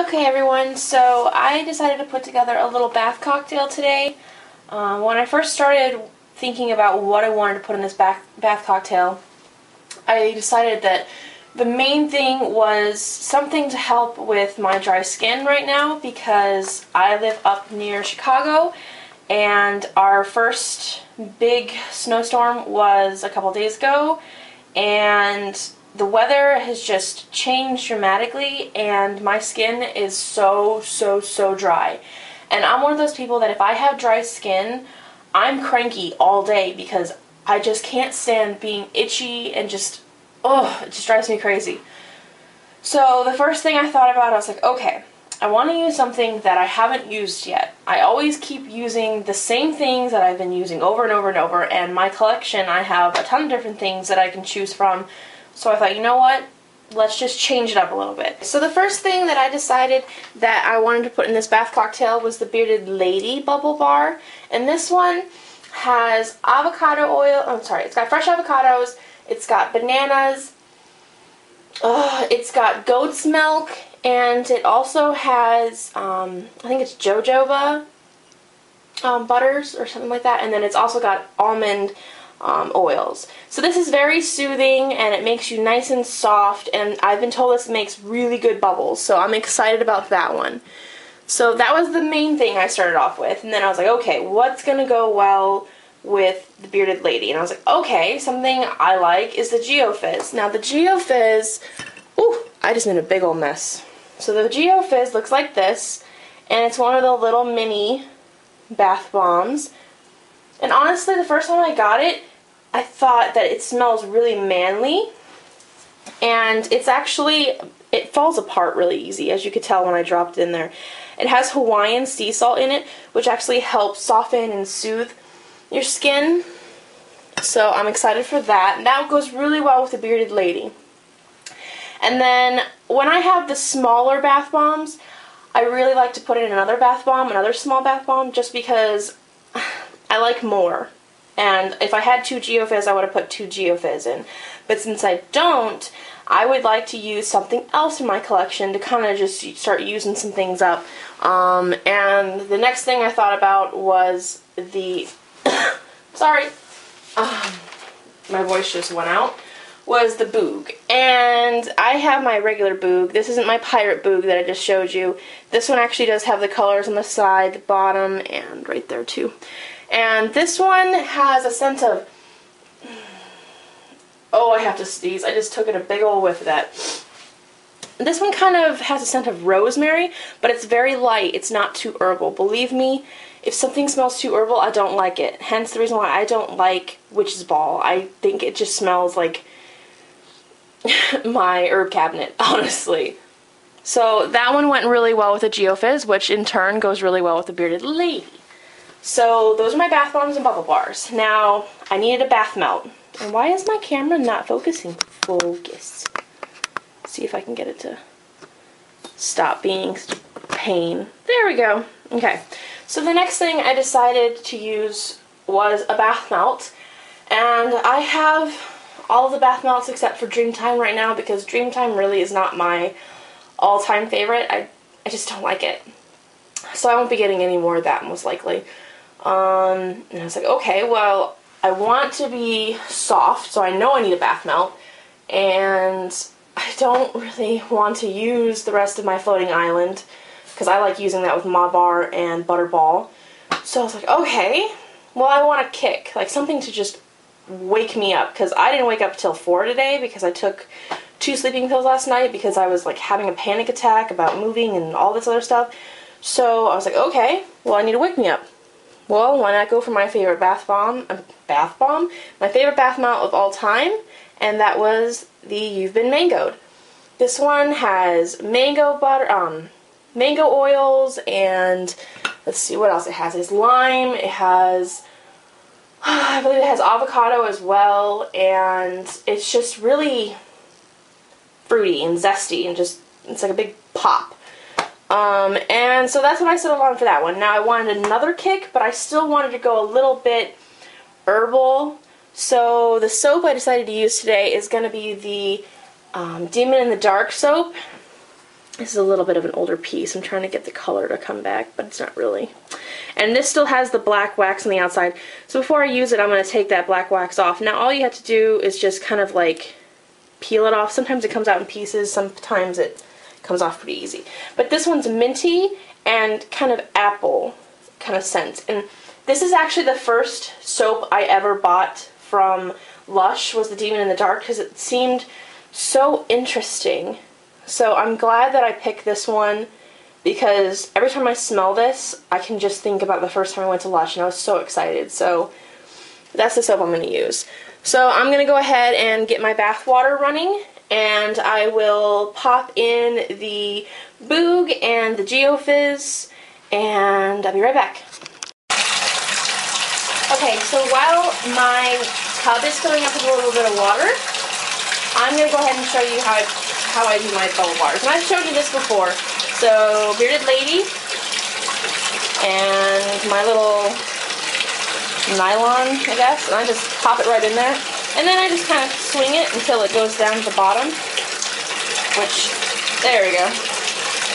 Okay everyone, so I decided to put together a little bath cocktail today. When I first started thinking about what I wanted to put in this bath cocktail, I decided that the main thing was something to help with my dry skin right now because I live up near Chicago and our first big snowstorm was a couple days ago and the weather has just changed dramatically and my skin is so dry. And I'm one of those people that if I have dry skin, I'm cranky all day because I just can't stand being itchy and just, it just drives me crazy. So the first thing I thought about, I was like, okay, I want to use something that I haven't used yet. I always keep using the same things that I've been using over and over and over, and my collection, I have a ton of different things that I can choose from. So I thought, you know what? Let's just change it up a little bit. So the first thing that I decided that I wanted to put in this bath cocktail was the Bearded Lady Bubble Bar. And this one has avocado oil, it's got fresh avocados, it's got bananas, it's got goat's milk, and it also has, I think it's jojoba butters or something like that, and then it's also got almond oils. So this is very soothing and it makes you nice and soft, and I've been told this makes really good bubbles, so I'm excited about that one. So that was the main thing I started off with, and then I was like, okay, what's gonna go well with the Bearded Lady? And I was like, okay, something I like is the Geo Phyzz. Now the Geo Phyzz, I just made a big old mess. So the Geo Phyzz looks like this, and it's one of the little mini bath bombs. And honestly, the first time I got it, I thought that it smells really manly, and it's actually, it falls apart really easy, as you could tell when I dropped it in there. It has Hawaiian sea salt in it, which actually helps soften and soothe your skin. So I'm excited for that. And that goes really well with the Bearded Lady. And then when I have the smaller bath bombs, I really like to put in another bath bomb, another small bath bomb, just because I like more. And if I had 2 Geo Phyzz, I would have put 2 Geo Phyzz in. But since I don't, I would like to use something else in my collection to kind of just start using some things up. And the next thing I thought about was the, sorry, my voice just went out, was the Boog. And I have my regular Boog. This isn't my pirate Boog that I just showed you. This one actually does have the colors on the side, the bottom, and right there too. And this one has a scent of, I have to sneeze. I just took in a big old whiff of that. This one kind of has a scent of rosemary, but it's very light. It's not too herbal. Believe me, if something smells too herbal, I don't like it. Hence the reason why I don't like Witch's Ball. I think it just smells like my herb cabinet, honestly. So that one went really well with the Geo Phyzz, which in turn goes really well with the Bearded Lady. So those are my bath bombs and bubble bars. Now, I needed a bath melt. And why is my camera not focusing? Focus. See if I can get it to stop being such a pain. There we go. Okay. So the next thing I decided to use was a bath melt. And I have all of the bath melts except for Dreamtime right now because Dreamtime really is not my all-time favorite. I just don't like it. So I won't be getting any more of that most likely. And I was like, okay, well, I want to be soft, so I know I need a bath melt, and I don't really want to use the rest of my floating island, because I like using that with Ma Bar and Butterball. So I was like, okay, well, I want a kick, like something to just wake me up, because I didn't wake up till 4 today, because I took 2 sleeping pills last night, because I was like having a panic attack about moving and all this other stuff. So I was like, okay, well, I need to wake me up. Well, why not go for my favorite bath bomb, my favorite bath melt of all time, and that was the You've Been Mangoed. This one has mango butter, mango oils, and let's see what else it has. It has lime, it has, I believe it has avocado as well, and it's just really fruity and zesty and just, it's like a big pop. And so that's what I settled on for that one. Now I wanted another kick, but I still wanted to go a little bit herbal. So the soap I decided to use today is going to be the Demon in the Dark soap. This is a little bit of an older piece. I'm trying to get the color to come back, but it's not really. And this still has the black wax on the outside. So before I use it, I'm going to take that black wax off. Now all you have to do is just kind of like peel it off. Sometimes it comes out in pieces, sometimes it comes off pretty easy. But this one's minty and kind of apple kind of scent. And this is actually the first soap I ever bought from LUSH, was the Demon in the Dark, because it seemed so interesting. So I'm glad that I picked this one, because every time I smell this, I can just think about the first time I went to LUSH, and I was so excited. So that's the soap I'm going to use. So I'm going to go ahead and get my bath water running, and I will pop in the Boog and the Geo Phyzz, and I'll be right back. Okay, so while my tub is filling up with a little bit of water, I'm going to go ahead and show you how I do my bubble bars. And I've shown you this before. So, bearded lady, and my little nylon, I guess, and I just pop it right in there. And then I just kind of swing it until it goes down to the bottom, which, there we go.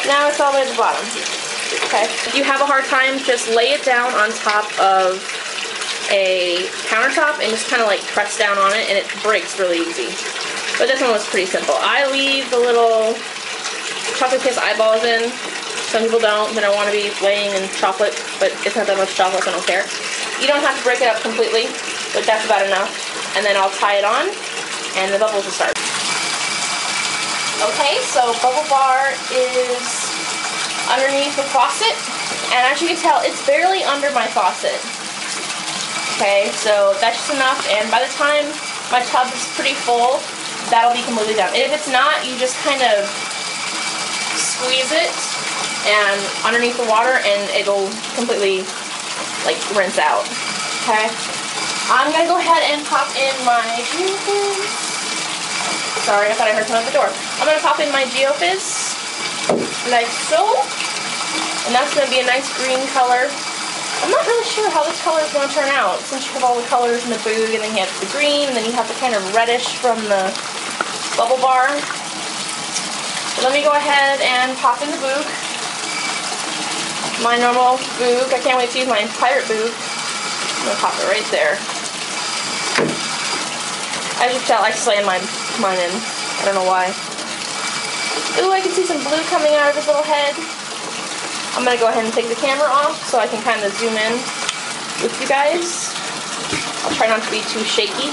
Now it's all the way to the bottom. Okay. If you have a hard time, just lay it down on top of a countertop and just kind of like press down on it, and it breaks really easy. But this one was pretty simple. I leave the little chocolate kiss eyeballs in. Some people don't. They don't want to be laying in chocolate, but it's not that much chocolate, so I don't care. You don't have to break it up completely, but that's about enough. And then I'll tie it on, and the bubbles will start. Okay, so bubble bar is underneath the faucet, and as you can tell, it's barely under my faucet. Okay, so that's just enough, and by the time my tub is pretty full, that'll be completely done. And if it's not, you just kind of squeeze it and underneath the water, and it'll completely like rinse out. Okay, I'm gonna go ahead and pop in my Geo Phyzz. Sorry, I thought I heard someone at the door. I'm gonna pop in my Geo Phyzz like so, and that's gonna be a nice green color. I'm not really sure how this color is going to turn out, since you have all the colors in the Boog, and then you have the green, and then you have the kind of reddish from the bubble bar. So let me go ahead and pop in the Boog. My normal Boog. I can't wait to use my pirate Boog. I'm going to pop it right there. As you can tell, I slammed mine in. I don't know why. Ooh, I can see some blue coming out of his little head. I'm going to go ahead and take the camera off so I can kind of zoom in with you guys. I'll try not to be too shaky.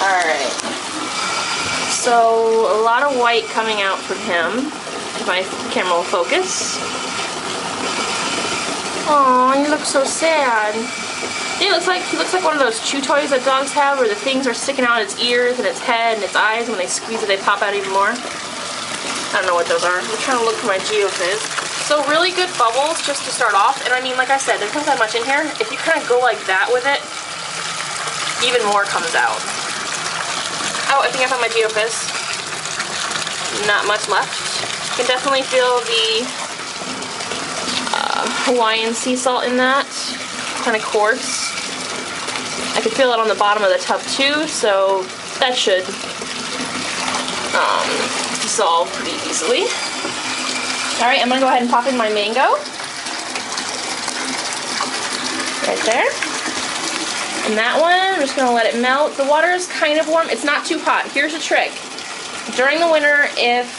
Alright. So, a lot of white coming out from him. If my camera will focus. Aw, he looks so sad. He looks like one of those chew toys that dogs have, where the things are sticking out its ears and its head and its eyes, and when they squeeze it they pop out even more. I don't know what those are. I'm trying to look for my Geo Phyzz. So really good bubbles just to start off. And I mean, like I said, there's not that much in here. If you kind of go like that with it, even more comes out. Oh, I think I found my Geo Phyzz. Not much left. You can definitely feel the Hawaiian sea salt in that. Kind of coarse. I can feel it on the bottom of the tub too, so that should dissolve pretty easily. Alright, I'm going to go ahead and pop in my mango. Right there. And that one, I'm just going to let it melt. The water is kind of warm. It's not too hot. Here's a trick. During the winter, if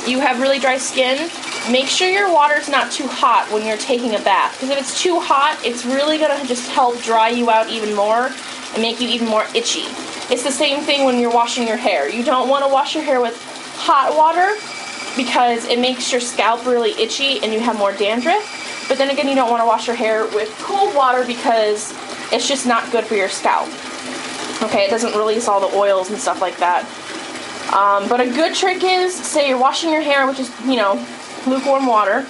you have really dry skin, make sure your water's not too hot when you're taking a bath. Because if it's too hot, it's really going to just help dry you out even more and make you even more itchy. It's the same thing when you're washing your hair. You don't want to wash your hair with hot water because it makes your scalp really itchy and you have more dandruff. But then again, you don't want to wash your hair with cold water because it's just not good for your scalp. Okay, it doesn't release all the oils and stuff like that. But a good trick is, say you're washing your hair, which is, you know, lukewarm water,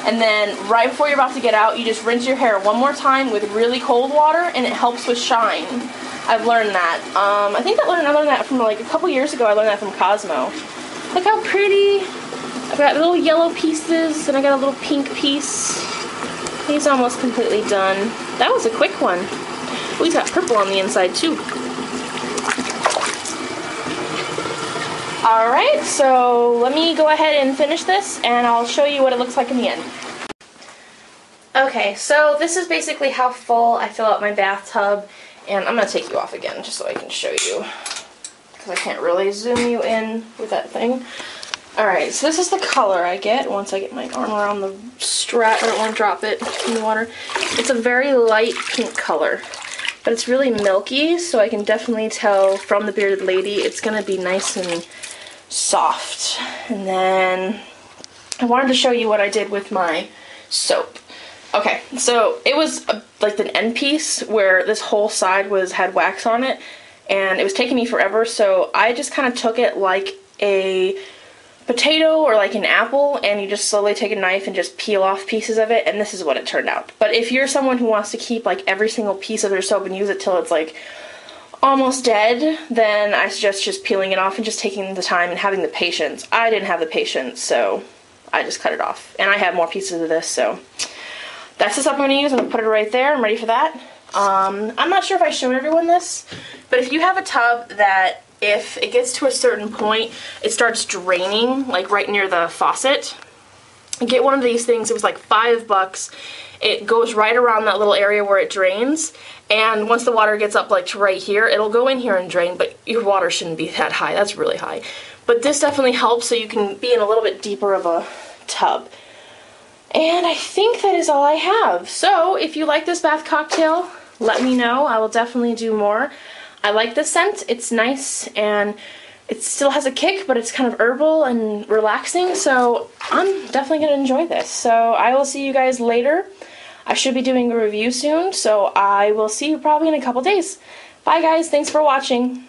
and then right before you're about to get out, you just rinse your hair one more time with really cold water, and it helps with shine. I've learned that. I think I learned that from like a couple years ago. I learned that from Cosmo. Look how pretty. I've got little yellow pieces, and I got a little pink piece. He's almost completely done. That was a quick one. Oh, he's got purple on the inside too. Alright, so let me go ahead and finish this and I'll show you what it looks like in the end. Okay, so this is basically how full I fill out my bathtub, and I'm going to take you off again just so I can show you, because I can't really zoom you in with that thing. Alright, so this is the color I get once I get my arm around the strap. I don't want to drop it in the water. It's a very light pink color, but it's really milky, so I can definitely tell from the Bearded Lady it's going to be nice and soft. And then I wanted to show you what I did with my soap. Okay, so it was like an end piece where this whole side had wax on it, and it was taking me forever, so I just kind of took it like a potato or like an apple, and you just slowly take a knife and just peel off pieces of it, and this is what it turned out. But if you're someone who wants to keep like every single piece of their soap and use it till it's like almost dead, then I suggest just peeling it off and just taking the time and having the patience. I didn't have the patience, so I just cut it off. And I have more pieces of this, so that's the stuff I'm going to use. I'm going to put it right there. I'm ready for that. I'm not sure if I showed everyone this, but if you have a tub that if it gets to a certain point, it starts draining, like right near the faucet, get one of these things. It was like $5. It goes right around that little area where it drains, and once the water gets up like to right here, it'll go in here and drain, but your water shouldn't be that high. That's really high. But this definitely helps so you can be in a little bit deeper of a tub. And I think that is all I have. So if you like this bath cocktail, let me know. I will definitely do more. I like the scent. It's nice, and it still has a kick, but it's kind of herbal and relaxing, so I'm definitely going to enjoy this. So I will see you guys later. I should be doing a review soon, so I will see you probably in a couple days. Bye guys, thanks for watching.